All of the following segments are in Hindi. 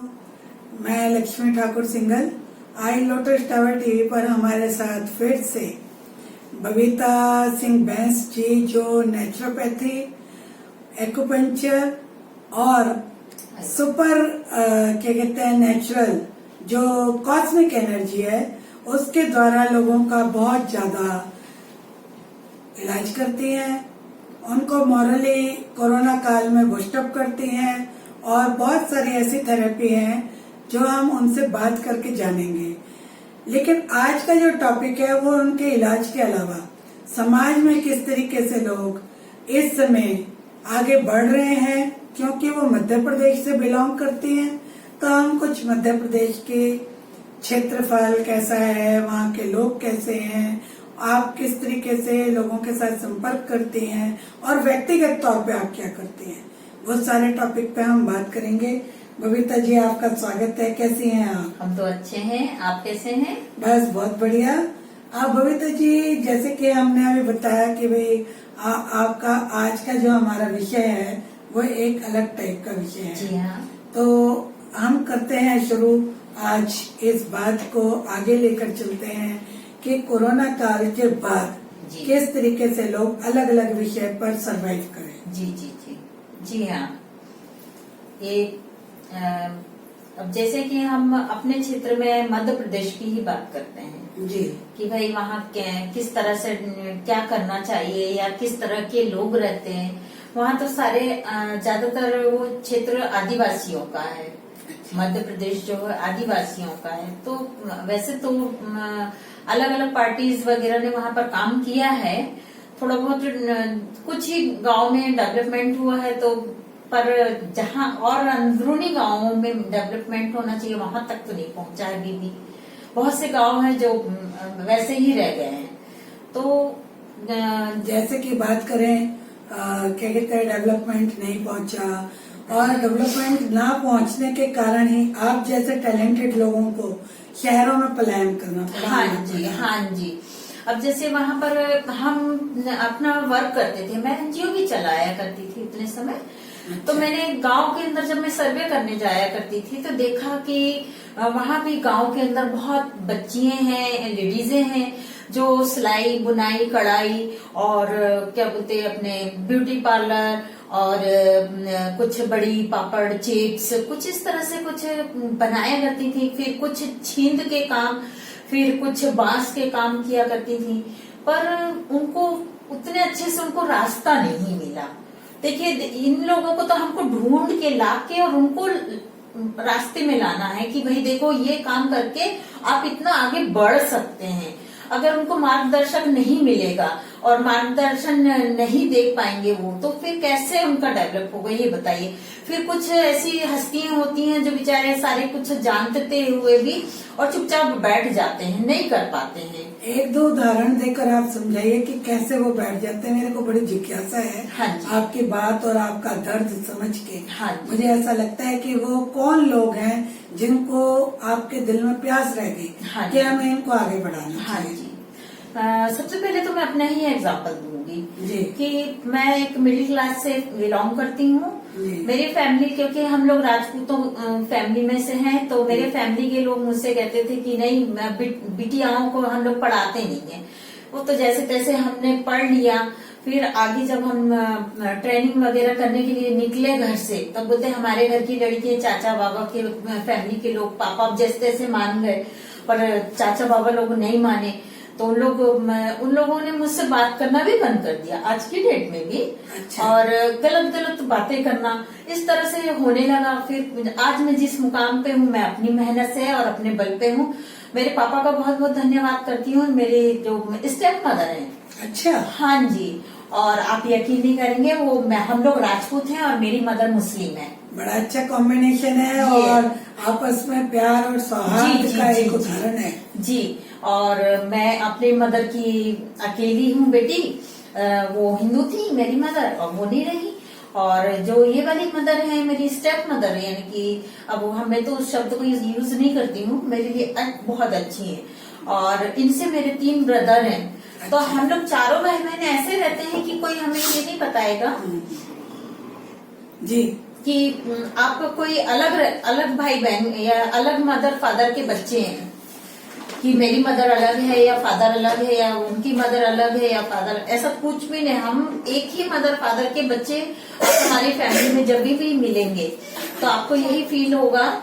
मैं लक्ष्मी ठाकुर सिंघल। आई लोटस टावर टीवी पर हमारे साथ फिर से बबीता सिंह बैंस जी, जो नेचुरोपैथी, एक्यूपंक्चर और सुपर क्या कहते हैं नेचुरल जो कॉस्मिक एनर्जी है उसके द्वारा लोगों का बहुत ज्यादा इलाज करती हैं। उनको मॉरली कोरोना काल में बूस्टअप करती हैं और बहुत सारी ऐसी थेरेपी हैं जो हम उनसे बात करके जानेंगे। लेकिन आज का जो टॉपिक है वो उनके इलाज के अलावा समाज में किस तरीके से लोग इस समय आगे बढ़ रहे हैं, क्योंकि वो मध्य प्रदेश से बिलोंग करती हैं। तो हम कुछ मध्य प्रदेश के क्षेत्रफल कैसा है, वहाँ के लोग कैसे हैं, आप किस तरीके से लोगों के साथ संपर्क करती हैं और व्यक्तिगत तौर पे आप क्या करती हैं, वो सारे टॉपिक पे हम बात करेंगे। बबीता जी, आपका स्वागत है। कैसी हैं आप? हम तो अच्छे हैं, आप कैसे हैं? बस बहुत बढ़िया। आप बबीता जी, जैसे कि हमने अभी बताया कि भाई आपका आज का जो हमारा विषय है वो एक अलग टाइप का विषय है। जी हाँ। तो हम करते हैं शुरू आज इस बात को आगे लेकर चलते हैं कि कोरोना काल के बाद किस तरीके से लोग अलग अलग विषय पर सरवाइव करें। जी जी जी जी हाँ। ये अब जैसे कि हम अपने क्षेत्र में मध्य प्रदेश की ही बात करते हैं जी, कि भाई वहाँ किस तरह से क्या करना चाहिए या किस तरह के लोग रहते हैं। वहाँ तो सारे ज्यादातर वो क्षेत्र आदिवासियों का है। मध्य प्रदेश जो है आदिवासियों का है। तो वैसे तो अलग अलग पार्टीज वगैरह ने वहाँ पर काम किया है। थोड़ा बहुत कुछ ही गांव में डेवलपमेंट हुआ है, तो पर जहाँ और अंदरूनी गांवों में डेवलपमेंट होना चाहिए वहां तक तो नहीं पहुंचा है। अभी भी बहुत से गांव हैं जो वैसे ही रह गए हैं। तो जैसे कि बात करें क्या कहते हैं डेवलपमेंट नहीं पहुंचा, और डेवलपमेंट ना पहुंचने के कारण ही आप जैसे टैलेंटेड लोगों को शहरों में पलायन करना पड़ा। हाँ जी, हाँ जी। अब जैसे वहाँ पर हम अपना वर्क करते थे, मैं एनजीओ भी चलाया करती थी उतने समय। तो मैंने गांव के अंदर जब मैं सर्वे करने जाया करती थी तो देखा कि वहाँ भी गांव के अंदर बहुत बच्चियां हैं, लेडीजें हैं जो सिलाई, बुनाई, कढ़ाई और क्या बोलते हैं अपने ब्यूटी पार्लर और कुछ बड़ी पापड़, चिप्स, कुछ इस तरह से कुछ बनाया करती थी। फिर कुछ छींद के काम, फिर कुछ बांस के काम किया करती थी। पर उनको उतने अच्छे से उनको रास्ता नहीं मिला। देखिए, इन लोगों को तो हमको ढूंढ के लाके और उनको रास्ते में लाना है कि भाई देखो ये काम करके आप इतना आगे बढ़ सकते हैं। अगर उनको मार्गदर्शक नहीं मिलेगा और मार्गदर्शन नहीं देख पाएंगे वो, तो फिर कैसे उनका डेवलप होगा, ये बताइए। फिर कुछ ऐसी हस्तियां होती हैं जो बेचारे सारे कुछ जानते हुए भी और चुपचाप बैठ जाते हैं, नहीं कर पाते हैं। एक दो उदाहरण देकर आप समझाइए कि कैसे वो बैठ जाते हैं। मेरे को बड़ी जिज्ञासा है। हाँ आपकी बात और आपका दर्द समझ के। हाँ, मुझे ऐसा लगता है कि वो कौन लोग हैं जिनको आपके दिल में प्यास रह गई कि हमें इनको आगे बढ़ाना। हाँ जी। सबसे पहले तो मैं अपना ही एग्जाम्पल दूंगी जी कि मैं एक मिडिल क्लास से बिलोंग करती हूँ। मेरी फैमिली, क्योंकि हम लोग राजपूतों फैमिली में से हैं, तो मेरे फैमिली के लोग मुझसे कहते थे कि नहीं, बिटियाओं को हम लोग पढ़ाते नहीं है। वो तो जैसे तैसे हमने पढ़ लिया। फिर आगे जब हम ट्रेनिंग वगैरह करने के लिए निकले घर से, तब बोलते हमारे घर की लड़की, चाचा बाबा के फैमिली के लोग, पापा जैसे तैसे मान गए, पर चाचा बाबा लोग नहीं माने। तो उन लोगों ने मुझसे बात करना भी बंद कर दिया, आज की डेट में भी। अच्छा। और गलत गलत बातें करना इस तरह से होने लगा। फिर आज मैं जिस मुकाम पे हूँ, मैं अपनी मेहनत से और अपने बल पे हूँ। मेरे पापा का बहुत बहुत धन्यवाद करती हूँ, मेरे जो स्टेप मदर है। अच्छा। हाँ जी। और आप यकीन नहीं करेंगे, वो हम लोग राजपूत हैं और मेरी मदर मुस्लिम है। बड़ा अच्छा कॉम्बिनेशन है और आपस में प्यार और सौहार्द का एक उदाहरण है। जी। और मैं अपने मदर की अकेली हूँ बेटी। वो हिंदू थी मेरी मदर और वो नहीं रही। और जो ये वाली मदर है मेरी स्टेप मदर, यानी कि अब हमें तो उस शब्द को यूज नहीं करती हूँ, मेरे लिए बहुत अच्छी है। और इनसे मेरे 3 ब्रदर हैं। तो हम लोग चारों भाई बहन ऐसे रहते हैं कि कोई हमें ये नहीं बताएगा। जी, कि आप कोई अलग अलग भाई बहन या अलग मदर फादर के बच्चे हैं, कि मेरी मदर अलग है या फादर अलग है या उनकी मदर अलग है या फादर, ऐसा कुछ भी नहीं। हम एक ही मदर फादर के बच्चे हमारी फैमिली में जब भी मिलेंगे तो आपको यही फील होगा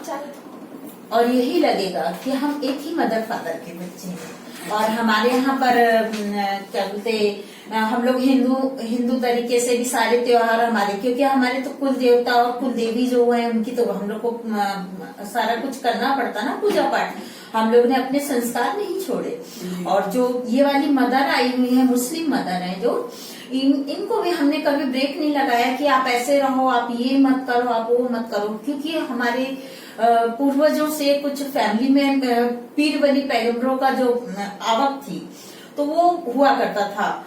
और यही लगेगा कि हम एक ही मदर फादर के बच्चे हैं। और हमारे यहाँ पर क्या बोलते, हम लोग हिंदू तरीके से भी सारे त्योहार हमारे, क्योंकि हमारे तो कुल देवता और कुल देवी जो है उनकी तो हम लोग को सारा कुछ करना पड़ता ना, पूजा पाठ। हम लोग ने अपने संस्कार नहीं छोड़े। और जो ये वाली मदर आई हुई है, मुस्लिम मदर है जो, इनको भी हमने कभी ब्रेक नहीं लगाया कि आप ऐसे रहो, आप ये मत करो, आप वो मत करो। क्योंकि हमारे पूर्वजों से कुछ फैमिली में पीर वली पैगंबरों का जो आवक थी तो वो हुआ करता था।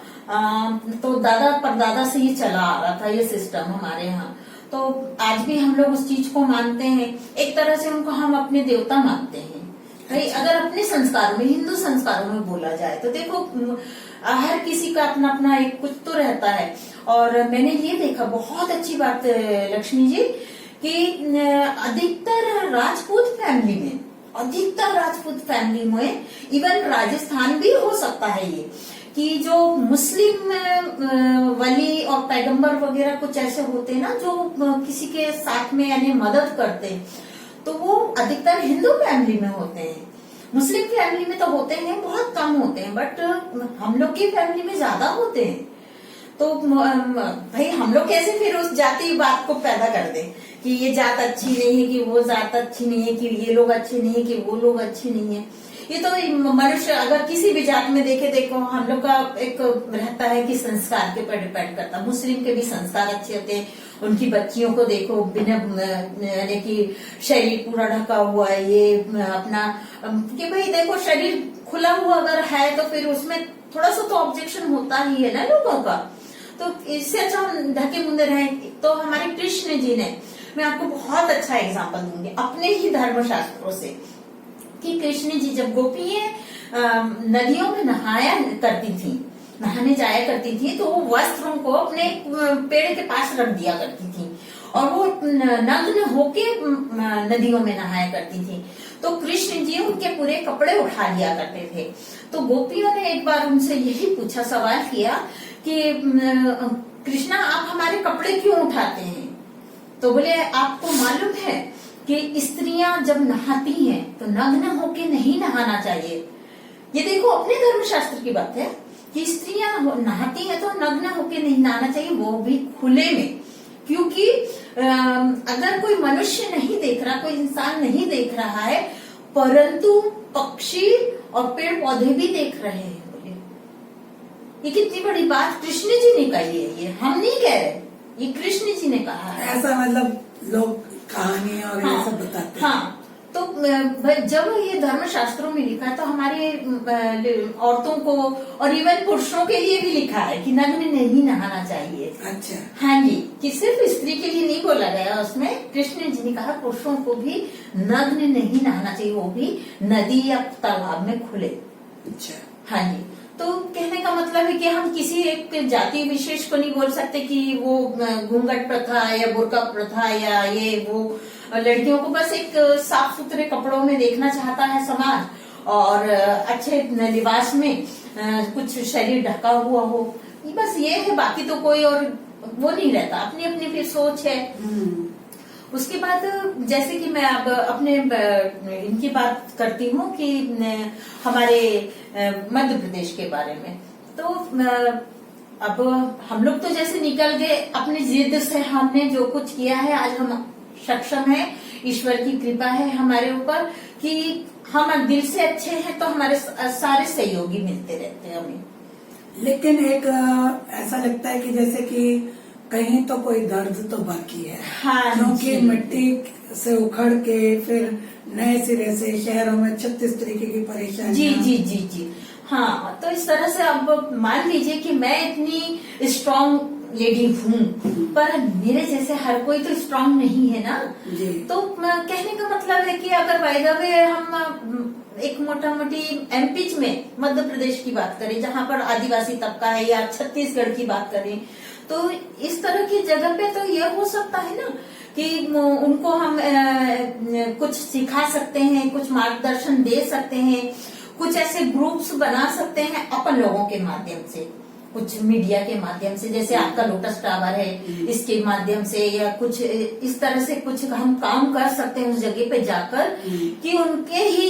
तो दादा परदादा से ये चला आ रहा था ये सिस्टम हमारे यहाँ। तो आज भी हम लोग उस चीज को मानते हैं, एक तरह से उनको हम अपने देवता मानते हैं भाई। अगर अपने संस्कारों में, हिंदू संस्कारों में बोला जाए तो देखो, हर किसी का अपना अपना एक कुछ तो रहता है। और मैंने ये देखा, बहुत अच्छी बात लक्ष्मी जी, कि अधिकतर राजपूत फैमिली में, इवन राजस्थान भी हो सकता है ये, कि जो मुस्लिम वली और पैगंबर वगैरह कुछ ऐसे होते हैं ना जो किसी के साथ में यानी मदद करते हैं, तो वो अधिकतर हिंदू फैमिली में होते हैं। मुस्लिम फैमिली में तो होते हैं, बहुत कम होते हैं, बट हम लोग की फैमिली में ज्यादा होते हैं। तो भाई हम लोग कैसे फिर उस जाति बात को पैदा कर दें कि ये जात अच्छी नहीं है, कि वो जात अच्छी नहीं है, कि ये लोग अच्छे नहीं है, कि वो लोग अच्छे नहीं है। ये तो मनुष्य अगर किसी भी जात में देखे, देखो हम लोग का एक रहता है कि संस्कार के पर डिपेंड करता है। मुस्लिम के भी संस्कार अच्छे होते हैं, उनकी बच्चियों को देखो बिना यानी कि शरीर पूरा ढका हुआ है, ये अपना कि भाई देखो शरीर खुला हुआ अगर है तो फिर उसमें थोड़ा सा तो ऑब्जेक्शन होता ही है ना लोगों का। तो इससे अच्छा हम ढके मुंदे रहें। तो हमारे कृष्ण जी ने, मैं आपको बहुत अच्छा एग्जाम्पल दूंगी अपने ही धर्मशास्त्रों से, कि कृष्ण जी जब गोपियां नदियों में नहाने जाया करती थी तो वो वस्त्रों को अपने पेड़ के पास रख दिया करती थी और वो नग्न होके नदियों में नहाया करती थी। तो कृष्ण जी उनके पूरे कपड़े उठा लिया करते थे। तो गोपियों ने एक बार उनसे यही पूछा, सवाल किया कि कृष्णा आप हमारे कपड़े क्यों उठाते हैं? तो बोले आपको मालूम है कि स्त्रियां जब नहाती हैं तो नग्न होके नहीं नहाना चाहिए। ये देखो अपने धर्मशास्त्र की बात है कि स्त्रियां नहाती हैं तो नग्न होके नहीं नहाना चाहिए, वो भी खुले में। क्योंकि अगर कोई मनुष्य नहीं देख रहा, कोई इंसान नहीं देख रहा है, परंतु पक्षी और पेड़ पौधे भी देख रहे हैं। बोले ये कितनी बड़ी बात कृष्ण जी ने कही है, ये हम नहीं कह रहे, ये कृष्ण जी ने कहा है। ऐसा मतलब लोग कहानी और ये सब बताते हैं। हाँ, तो जब ये धर्मशास्त्रों में लिखा है तो हमारे औरतों को और इवन पुरुषों के लिए भी लिखा है कि नग्न नहीं नहाना चाहिए। अच्छा, हाँ जी, कि सिर्फ स्त्री के लिए नहीं बोला गया, उसमें कृष्ण जी ने कहा पुरुषों को भी नग्न नहीं नहाना चाहिए, वो भी नदी या तालाब में खुले। अच्छा, हाँ जी। तो कहने का मतलब है कि हम किसी एक जाति विशेष को नहीं बोल सकते कि वो घूंघट प्रथा या बुर्का प्रथा या ये वो, लड़कियों को बस एक साफ सुथरे कपड़ों में देखना चाहता है समाज और अच्छे लिबास में कुछ शरीर ढका हुआ हो, बस ये है। बाकी तो कोई और वो नहीं रहता, अपनी अपनी फिर सोच है। उसके बाद जैसे कि मैं अब अपने इनकी बात करती हूँ कि हमारे मध्य प्रदेश के बारे में। तो अब हम लोग तो जैसे निकल गए अपनी जिद से, हमने जो कुछ किया है आज हम सक्षम है, ईश्वर की कृपा है हमारे ऊपर कि हम दिल से अच्छे हैं तो हमारे सारे सहयोगी मिलते रहते हैं हमें। लेकिन एक ऐसा लगता है कि जैसे कि कहीं तो कोई दर्द तो बाकी है। हाँ, क्योंकि मिट्टी से उखड़ के फिर नए सिरे से शहरों में 36 तरीके की परेशानी। जी जी जी जी हाँ, तो इस तरह से अब मान लीजिए कि मैं इतनी स्ट्रांग लेडी हूँ, पर मेरे जैसे हर कोई तो स्ट्रांग नहीं है ना जी। तो कहने का मतलब है कि अगर बाय द वे हम एक मोटा मोटी एमपी में मध्य प्रदेश की बात करें जहाँ पर आदिवासी तबका है, या छत्तीसगढ़ की बात करें, तो इस तरह की जगह पे तो ये हो सकता है ना कि उनको हम कुछ सिखा सकते हैं, कुछ मार्गदर्शन दे सकते हैं, कुछ ऐसे ग्रुप्स बना सकते हैं अपन लोगों के माध्यम से, कुछ मीडिया के माध्यम से, जैसे आपका लोटस टावर है, इसके माध्यम से, या कुछ इस तरह से कुछ हम काम कर सकते हैं उस जगह पे जाकर कि उनके ही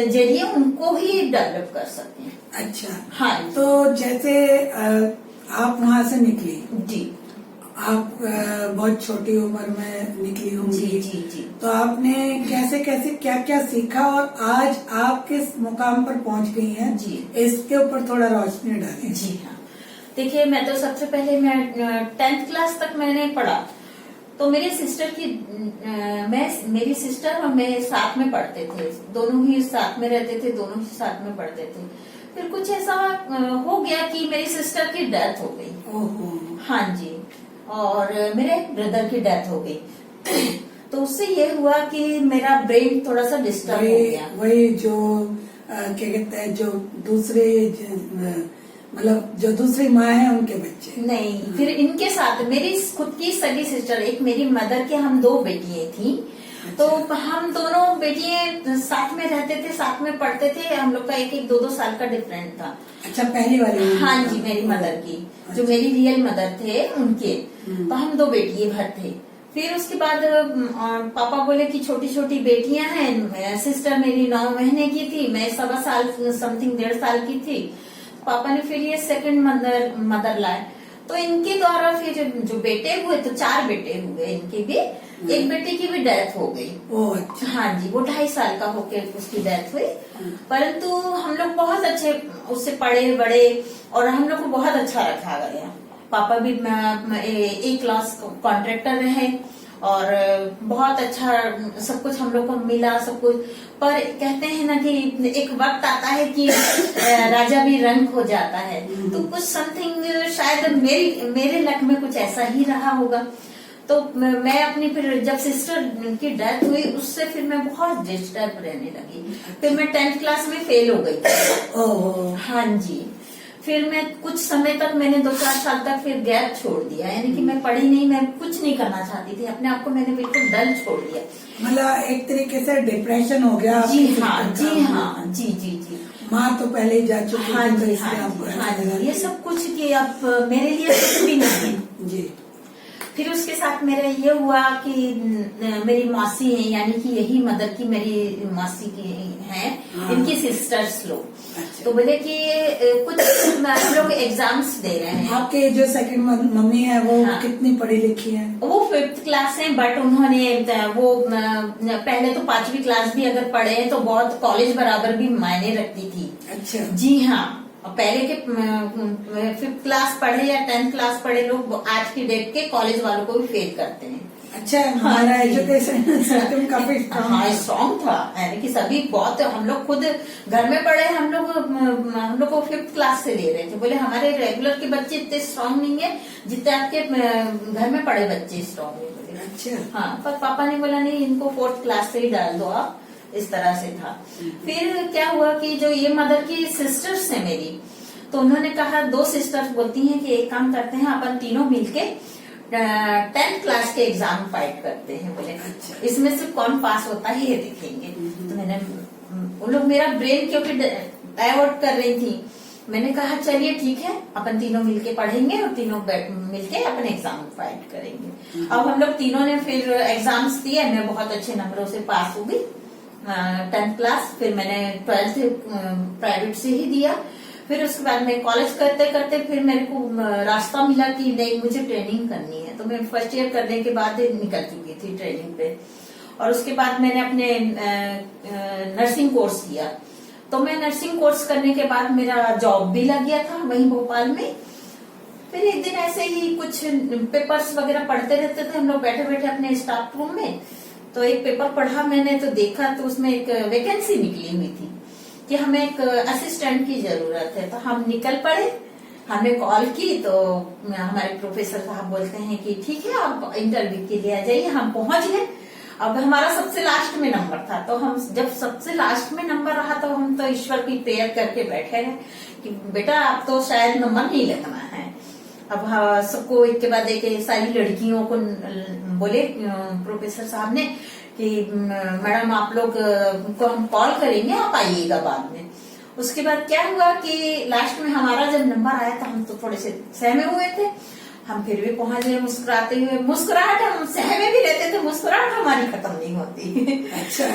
जरिए उनको ही डेवलप कर सकते हैं। अच्छा, हाँ तो जैसे आप वहाँ से निकली जी आप बहुत छोटी उम्र में निकली होंगी। जी जी जी। तो आपने कैसे कैसे क्या क्या सीखा और आज आप किस मुकाम पर पहुंच गई हैं जी, इसके ऊपर थोड़ा रोशनी डालें। जी हाँ, देखिए मैं तो सबसे पहले मैं 10th क्लास तक मैंने पढ़ा, तो मेरी सिस्टर की मेरी सिस्टर और मैं साथ में पढ़ते थे, दोनों ही साथ में रहते थे, दोनों ही साथ में पढ़ते थे। फिर कुछ ऐसा हो गया कि मेरी सिस्टर की डेथ हो गई। ओहो। हाँ जी, और मेरे ब्रदर की डेथ हो गई। तो उससे ये हुआ कि मेरा ब्रेन थोड़ा सा डिस्टर्ब हो गया। वही जो क्या कहते हैं, जो दूसरे मतलब जो दूसरी माँ है उनके बच्चे नहीं, फिर इनके साथ मेरी खुद की सगी सिस्टर, एक मेरी मदर के हम 2 बेटियां थी। तो हम दोनों बेटियां साथ में रहते थे, साथ में पढ़ते थे, हम लोग का 1-2 साल का डिफरेंट था। अच्छा, पहली वाली? हाँ जी, मेरी मदर की, जो मेरी रियल मदर थे उनके। तो हम 2 बेटियां भर थे। फिर उसके बाद पापा बोले कि छोटी छोटी बेटियां हैं, सिस्टर मेरी 9 महीने की थी, मैं 1.25 साल समथिंग 1.5 साल की थी। पापा ने फिर ये सेकंड मदर लाए। तो इनके द्वारा फिर जो बेटे हुए, तो 4 बेटे हुए इनके भी। एक बेटे की भी डेथ हो गई। अच्छा। हाँ जी, वो 2.5 साल का होके उसकी डेथ हुई। परंतु हम लोग बहुत अच्छे उससे पढ़े बड़े और हम लोग को बहुत अच्छा रखा गया। पापा भी A क्लास कॉन्ट्रैक्टर रहे और बहुत अच्छा सब कुछ हम लोग को मिला, सब कुछ। पर कहते हैं ना कि एक वक्त आता है कि राजा भी रंक हो जाता है, तो कुछ समथिंग शायद मेरे लक में कुछ ऐसा ही रहा होगा। तो मैं अपनी फिर जब सिस्टर की डेथ हुई उससे फिर मैं बहुत डिस्टर्ब रहने लगी। फिर मैं 10th क्लास में फेल हो गई। हाँ जी, फिर मैं कुछ समय तक मैंने 2-4 साल तक फिर गैप छोड़ दिया, यानी कि मैं पढ़ी नहीं, मैं कुछ नहीं करना चाहती थी, अपने आप को मैंने बिल्कुल डल छोड़ दिया। मतलब एक तरीके से डिप्रेशन हो गया। जी हाँ जी हाँ जी जी जी। माँ तो पहले ही जा चुकी। हाँ जी हाँ जी, ये सब कुछ कि अब मेरे लिए कुछ भी नहीं है जी। फिर उसके साथ मेरा ये हुआ कि मेरी मौसी है, यानी कि यही मदर की मेरी मौसी की हैं, इनकी सिस्टर्स लोग। अच्छा। तो बोले कि कुछ हम लोग एग्जाम्स दे रहे हैं। आपके जो सेकंड मम्मी है वो कितनी पढ़ी लिखी है? वो 5th क्लास है, बट उन्होंने वो पहले तो 5वीं क्लास भी अगर पढ़े हैं तो बहुत कॉलेज बराबर भी मायने रखती थी। अच्छा। जी हाँ, पहले के 5th क्लास पढ़े या 10th क्लास पढ़े लोग आज की डेट के कॉलेज वालों को भी फेल करते हैं। अच्छा, हमारा एजुकेशन सिस्टम काफी स्ट्रॉन्ग था, यानी कि सभी बहुत, हम लोग खुद घर में पढ़े, हम लोग को 5th क्लास से ले रहे थे। बोले हमारे रेगुलर के बच्चे इतने स्ट्रॉन्ग नहीं है जितने आपके घर में पढ़े बच्चे स्ट्रॉन्ग है। बोले अच्छा। हाँ, पर पापा ने बोला नहीं, इनको 4th क्लास से ही डाल दो आप, इस तरह से था। फिर क्या हुआ कि जो ये मदर की सिस्टर्स है मेरी, तो उन्होंने कहा, 2 सिस्टर्स बोलती हैं कि एक काम करते हैं, अपन तीनों मिलके 10th क्लास के एग्जाम फाइट करते हैं। बोले अच्छा। इसमें से कौन पास होता है ये देखेंगे। तो मैंने, वो लोग मेरा ब्रेन क्योंकि डाइवर्ट कर रही थी, मैंने कहा चलिए ठीक है, अपन तीनों मिलके पढ़ेंगे और तीनों मिलके अपन एग्जाम फाइट करेंगे। अब हम लोग तीनों ने फिर एग्जाम्स दिए, मैं बहुत अच्छे नंबरों से पास हो गई 10th क्लास। फिर मैंने 12th प्राइवेट से ही दिया। फिर उसके बाद मैं कॉलेज करते करते फिर मेरे को रास्ता मिला कि नहीं, मुझे ट्रेनिंग करनी है। तो मैं फर्स्ट ईयर करने के बाद निकल चुकी थी ट्रेनिंग पे, और उसके बाद मैंने अपने नर्सिंग कोर्स किया। तो मैं नर्सिंग कोर्स करने के बाद मेरा जॉब भी लग गया था वहीं भोपाल में। फिर एक दिन ऐसे ही कुछ पेपर्स वगैरह पढ़ते रहते थे हम लोग बैठे बैठे अपने स्टाफ रूम में। तो एक पेपर पढ़ा मैंने, तो देखा तो उसमें एक वैकेंसी निकली हुई थी कि हमें एक असिस्टेंट की जरूरत है। तो हम निकल पड़े, हमने कॉल की तो हमारे प्रोफेसर साहब बोलते हैं कि ठीक है आप इंटरव्यू के लिए आ जाइए। हम पहुंच गए। अब हमारा सबसे लास्ट में नंबर था, तो हम जब सबसे लास्ट में नंबर रहा तो हम तो ईश्वर की प्रेयर करके बैठे रहे कि बेटा आप तो शायद नंबर नहीं लगना है। अब हाँ, सबको एक के बाद एक सारी लड़कियों को बोले प्रोफेसर साहब ने कि मैडम आप लोग को हम कॉल करेंगे, आप आइएगा बाद में। उसके बाद क्या हुआ कि लास्ट में हमारा जब नंबर आया था हम तो थोड़े से सहमे हुए थे, हम फिर भी पहुंच गए मुस्कुराते हुए। मुस्कुराहट हम सहमे भी रहते थे, मुस्कुराहट हमारी खत्म नहीं होती। अच्छा,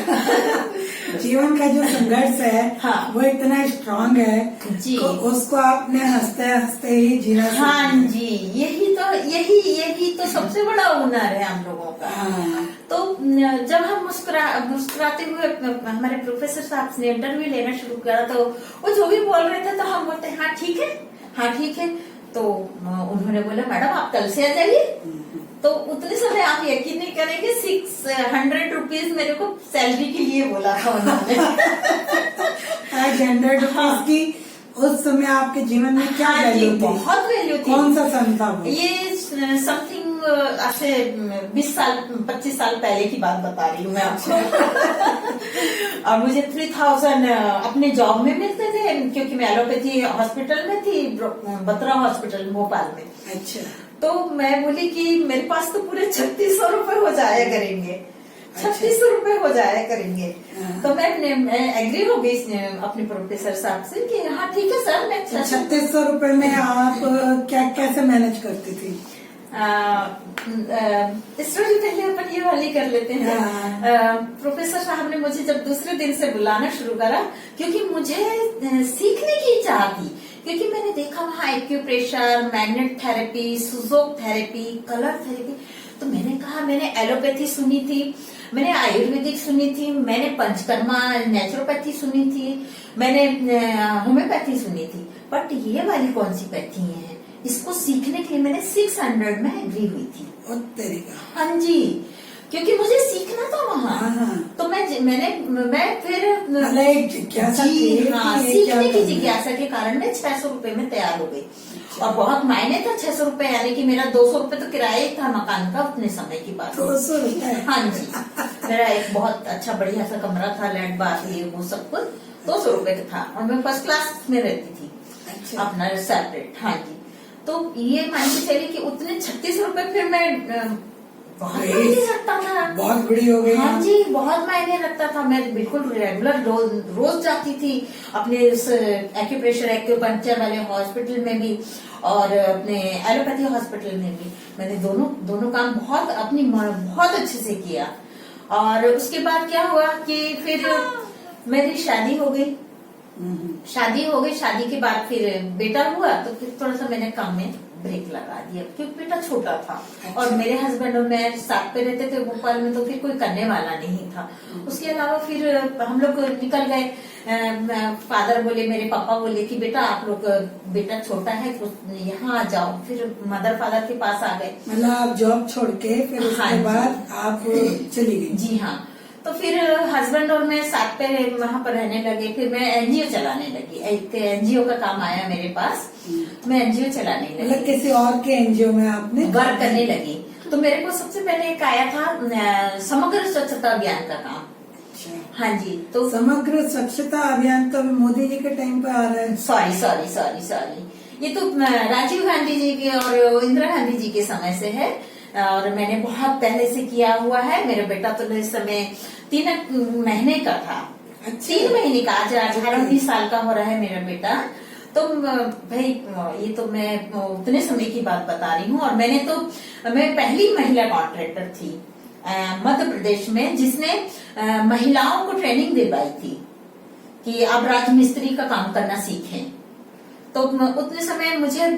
जीवन का जो संघर्ष है हाँ, वो इतना स्ट्रांग है जी, तो उसको आपने हंसते हंसते ही जीना सीखा। हाँ जी, यही तो सबसे बड़ा हुनर है हम लोगों का। हाँ। तो जब हम मुस्कुराते हुए हमारे प्रोफेसर साहब ने इंटरव्यू लेना शुरू किया तो वो जो भी बोल रहे थे तो हम बोलते हाँ ठीक है, हाँ ठीक है। तो उन्होंने बोला मैडम आप कल से आ जाइए। तो उतने समय आप यकीन नहीं करेंगे 600 रुपीज मेरे को सैलरी के लिए बोला था उन्होंने। 100 रुपीज की उस समय आपके जीवन में क्या हाँ वैल्यू जी, थी? बहुत वैल्यू थी। कौन सा सन था वो? ये समथिंग ऐसे 20 साल 25 साल पहले की बात बता रही हूँ मैं आपको। और मुझे 3000 अपने जॉब में मिलते थे क्योंकि मैं एलोपैथी हॉस्पिटल में थी, बत्रा हॉस्पिटल भोपाल में। अच्छा। तो मैं बोली कि मेरे पास तो पूरे 3600 रुपए हो जाया करेंगे, 3600 रुपए हो जाया करेंगे। तो मैं एग्री हो गई अपने प्रोफेसर साहब से कि हाँ ठीक है सर, मैं 3600 रुपए में आप क्या कैसे मैनेज करती थी? स्टोरी पहले अपन ये वाली कर लेते हैं। प्रोफेसर साहब ने मुझे जब दूसरे दिन से बुलाना शुरू करा क्योंकि मुझे सीखने की इच्छा थी, क्योंकि मैंने देखा वहाँ acupressure, magnet therapy, Sujok therapy, colour therapy. तो मैंने कहा मैंने एलोपैथी सुनी थी, मैंने आयुर्वेदिक सुनी थी, मैंने पंचकर्मा नेचुरोपैथी सुनी थी, मैंने होम्योपैथी सुनी थी, बट ये वाली कौन सी पैथी है, इसको सीखने के लिए मैंने 600 में एग्री हुई थी। हाँ जी, क्योंकि मुझे सीखना था वहाँ। तो मैं फिर जिज्ञासा सीखने की जिज्ञासा के कारण मैं 600 रुपए में तैयार हो गई। और बहुत मायने था 600 रुपए, यानी कि मेरा 200 रुपए तो किराया ही था मकान का उतने समय की बात। 200 रुपए? हाँ जी, मेरा एक बहुत अच्छा बढ़िया सा कमरा था, लैट बाथ ये वो सब कुछ 200 रुपए का था और मैं फर्स्ट क्लास में रहती थी। अच्छा। अपना सेपरेट। हाँ जी, तो ये मान के चलिए कि उतने 36 रुपए फिर मैं बहुत मायने रखता था, बहुत बड़ी हो गई। हाँ जी, बहुत मायने रखता था। मैं बिल्कुल रेगुलर रोज जाती थी अपने एक्यूप्रेशर एक्यूपंक्चर वाले हॉस्पिटल में भी और अपने एलोपैथी हॉस्पिटल में भी। मैंने दोनों काम बहुत अच्छे से किया। और उसके बाद क्या हुआ कि फिर मेरी शादी हो गई। शादी के बाद फिर बेटा हुआ तो फिर थोड़ा सा मैंने काम में ब्रेक लगा दिया क्योंकि बेटा छोटा था। अच्छा। और मेरे हस्बैंड और मैं साथ पे रहते थे भोपाल में, तो फिर कोई करने वाला नहीं था। उसके अलावा फिर हम लोग निकल गए। फादर बोले, मेरे पापा बोले कि बेटा आप लोग, बेटा छोटा है तो यहाँ आ जाओ। फिर मदर फादर के पास आ गए। मतलब आप जॉब छोड़ के फिर उसके बाद आप चली गई? जी हाँ, तो फिर हस्बैंड और मैं साथ पे वहाँ पर रहने लगे। फिर मैं एनजीओ चलाने लगी, एक एनजीओ का काम आया मेरे पास, मैं एनजीओ चलाने लगी। मतलब किसी और के एनजीओ में आपने वर्क करने लगी। तो मेरे को सबसे पहले एक आया था समग्र स्वच्छता अभियान का काम। अच्छा। हाँ जी, तो समग्र स्वच्छता अभियान तो मोदी जी के टाइम पे आ रहा है। सॉरी, ये तो राजीव गांधी जी के और इंदिरा गांधी जी के समय से है और मैंने बहुत पहले से किया हुआ है। मेरा बेटा तो इस समय 3 महीने का था। अच्छा। 3 महीने का, आज 18-19 साल का हो रहा है मेरा बेटा। तो भाई ये तो मैं उतने समय की बात बता रही हूँ। और मैं पहली महिला कॉन्ट्रैक्टर थी मध्य प्रदेश में जिसने महिलाओं को ट्रेनिंग दिलवाई थी कि आप राजमिस्त्री का काम करना सीखें। तो उतने समय मुझे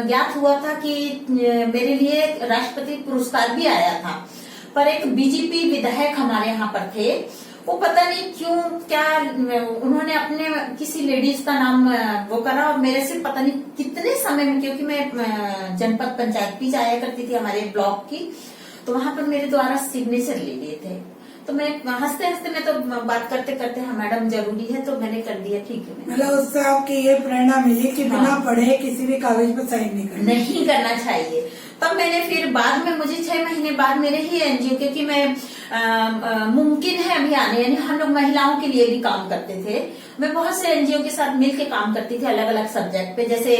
ज्ञात हुआ था कि मेरे लिए राष्ट्रपति पुरस्कार भी आया था, पर एक बीजेपी विधायक हमारे यहाँ पर थे, वो पता नहीं क्यों क्या उन्होंने अपने किसी लेडीज का नाम वो करा और मेरे से पता नहीं कितने समय में, क्योंकि मैं जनपद पंचायत भी जाया करती थी हमारे ब्लॉक की, तो वहां पर मेरे द्वारा सिग्नेचर ले लिए थे। तो मैं हंसते हंसते मैं तो बात करते करते हाँ मैडम जरूरी है, तो मैंने कर दिया ठीक है। मतलब उससे आपकी ये प्रेरणा मिली कि बिना पढ़े किसी भी कागज पर साइन नहीं करना चाहिए। तब मैंने फिर बाद में मुझे 6 महीने बाद मेरे ही एनजीओ, क्योंकि मैं मुमकिन है अभी आने, यानी हम लोग महिलाओं के लिए भी काम करते थे। मैं बहुत से एनजीओ के साथ मिलके काम करती थी अलग अलग सब्जेक्ट पे, जैसे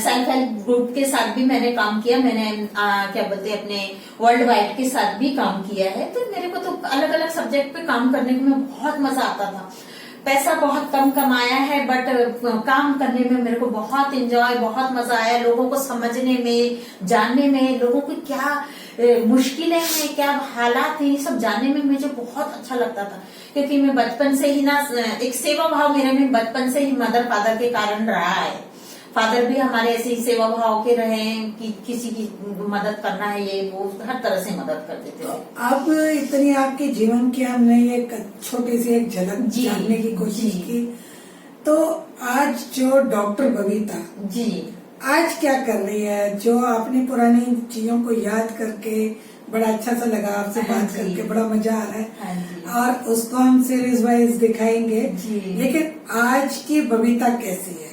सेल्फ हेल्प ग्रुप के साथ भी मैंने काम किया, मैंने क्या बोलते हैं अपने वर्ल्ड वाइड के साथ भी काम किया है। तो मेरे को तो अलग अलग सब्जेक्ट पे काम करने में बहुत मजा आता था। पैसा बहुत कम कमाया है, बट काम करने में मेरे को बहुत एंजॉय, बहुत मजा आया। लोगों को समझने में, जानने में, लोगों की क्या मुश्किलें हैं, क्या हालात हैं, ये सब जानने में मुझे बहुत अच्छा लगता था। क्योंकि मैं बचपन से ही ना एक सेवा भाव मेरे में बचपन से ही मदर फादर के कारण रहा है। फादर भी हमारे ऐसे ही सेवा भाव के रहे हैं कि किसी की मदद करना है, ये वो हर तरह से मदद करते थे। आप इतनी आपके जीवन की हमने एक छोटी सी एक झलक जानने की कोशिश की। तो आज जो डॉक्टर बबीता जी आज क्या कर रही है, जो आपने पुरानी चीजों को याद करके बड़ा अच्छा सा लगा, आपसे बात करके बड़ा मजा आ रहा है, और उसको हम सीरीज वाइज दिखाएंगे। लेकिन आज की बबीता कैसी है?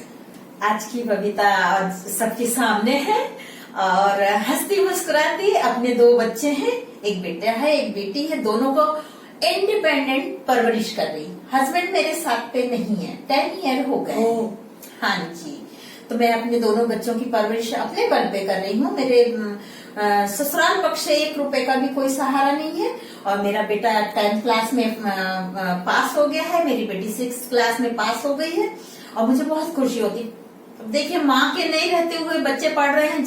आज की बबीता आज सबके सामने है और हंसती मुस्कुराती, अपने 2 बच्चे हैं, एक बेटा है एक बेटी है, दोनों को इंडिपेंडेंट परवरिश कर रही। हस्बैंड मेरे साथ पे नहीं है, 10 ईयर हो गए। हाँ जी, तो मैं अपने दोनों बच्चों की परवरिश अपने बल पे कर रही हूँ। मेरे ससुराल पक्ष से 1 रुपए का भी कोई सहारा नहीं है। और मेरा बेटा 10th क्लास में पास हो गया है, मेरी बेटी 6th क्लास में पास हो गई है, और मुझे बहुत खुशी होती। देखिए, माँ के नहीं रहते हुए बच्चे पढ़ रहे हैं,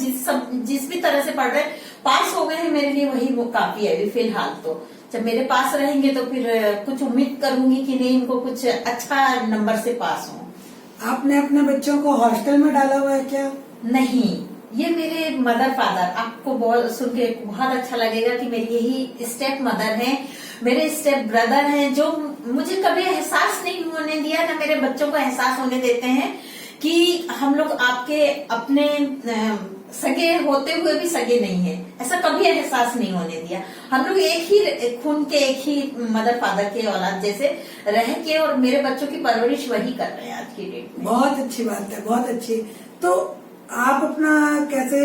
जिस भी तरह से पढ़ रहे हैं, पास हो गए हैं, मेरे लिए वही वो काफी है अभी फिलहाल। तो जब मेरे पास रहेंगे तो फिर कुछ उम्मीद करूंगी कि नहीं, इनको कुछ अच्छा नंबर से पास हो। आपने अपने बच्चों को हॉस्टल में डाला हुआ है क्या? नहीं, ये मेरे मदर फादर, आपको बहुत सुन के बहुत अच्छा लगेगा कि मेरी यही स्टेप मदर है, मेरे स्टेप ब्रदर हैं, जो मुझे कभी एहसास नहीं होने दिया, ना मेरे बच्चों को एहसास होने देते हैं कि हम लोग आपके अपने सगे होते हुए भी सगे नहीं है। ऐसा कभी एहसास नहीं होने दिया। हम लोग एक ही खून के, एक ही मदर फादर के औलाद जैसे रह के, और मेरे बच्चों की परवरिश वही कर रहे हैं आज की डेट में। बहुत अच्छी बात है, बहुत अच्छी। तो आप अपना कैसे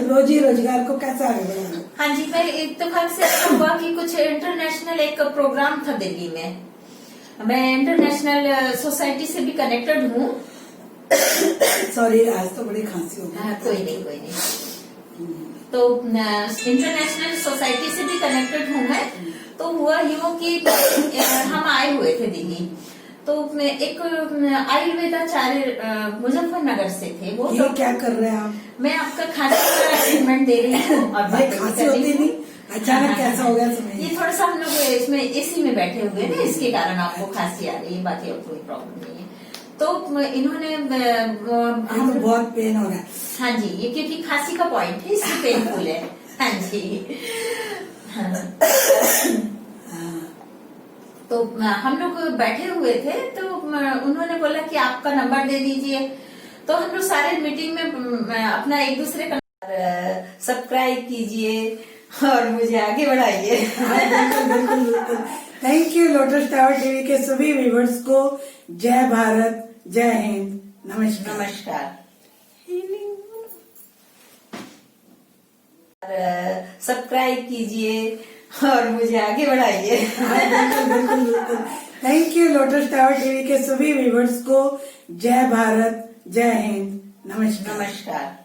रोजी रोजगार को कैसे आगे बढ़ाना? हाँ जी, मैं इत्तेफाक से ऐसा हुआ कि कुछ इंटरनेशनल एक प्रोग्राम था दिल्ली में। मैं इंटरनेशनल सोसाइटी से भी कनेक्टेड हूँ। सॉरी, आज तो बड़ी खांसी हो गई। कोई नहीं। तो इंटरनेशनल सोसाइटी से भी कनेक्टेड हूँ मैं। तो हुआ यूँ कि हम आए हुए थे दिल्ली, तो एक आयुर्वेदाचार्य मुजफ्फरनगर से थे वो। ये क्या कर रहे हैं आप? मैं आपका खांसी का ट्रीटमेंट दे रही हूँ और खांसी होती नहीं, अचानक कैसा हो गया? ये थोड़ा सा हम लोग इसमें एसी में बैठे हुए ना, इसके कारण आपको खांसी आ रही है, बाकी और कोई प्रॉब्लम नहीं है। तो इन्होंने हम तो बहुत पेन हो रहा है। हाँ जी, ये क्योंकि खांसी का पॉइंट है, इससे पेनफुल है। हाँ जी। तो हम लोग बैठे हुए थे, तो उन्होंने बोला कि आपका नंबर दे दीजिए। तो हम लोग सारे मीटिंग में अपना एक दूसरे का सब्सक्राइब कीजिए और मुझे आगे बढ़ाइए। बिल्कुल बिल्कुल। Thank you lotus tower TV के सभी व्यूवर्स को। जय भारत, जय हिंद, नमस्कार। नमस्कार। सब्सक्राइब कीजिए और मुझे आगे बढ़ाइए। बिल्कुल बिल्कुल। Thank you lotus tower TV के सभी व्यूवर्स को। जय भारत, जय हिंद, नमस्कार। नमस्कार।